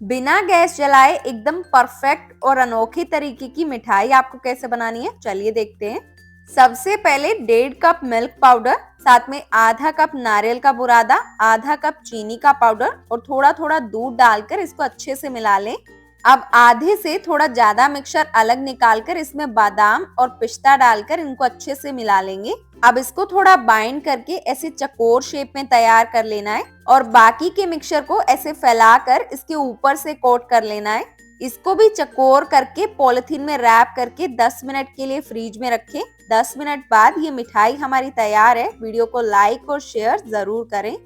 बिना गैस जलाए एकदम परफेक्ट और अनोखे तरीके की मिठाई आपको कैसे बनानी है, चलिए देखते हैं। सबसे पहले 1.5 कप मिल्क पाउडर, साथ में आधा कप नारियल का बुरादा, आधा कप चीनी का पाउडर और थोड़ा थोड़ा दूध डालकर इसको अच्छे से मिला लें। अब आधे से थोड़ा ज्यादा मिक्सचर अलग निकालकर इसमें बादाम और पिस्ता डालकर इनको अच्छे से मिला लेंगे। अब इसको थोड़ा बाइंड करके ऐसे चकोर शेप में तैयार कर लेना है और बाकी के मिक्सचर को ऐसे फैलाकर इसके ऊपर से कोट कर लेना है। इसको भी चकोर करके पॉलिथीन में रैप करके 10 मिनट के लिए फ्रिज में रखें। 10 मिनट बाद ये मिठाई हमारी तैयार है। वीडियो को लाइक और शेयर जरूर करें।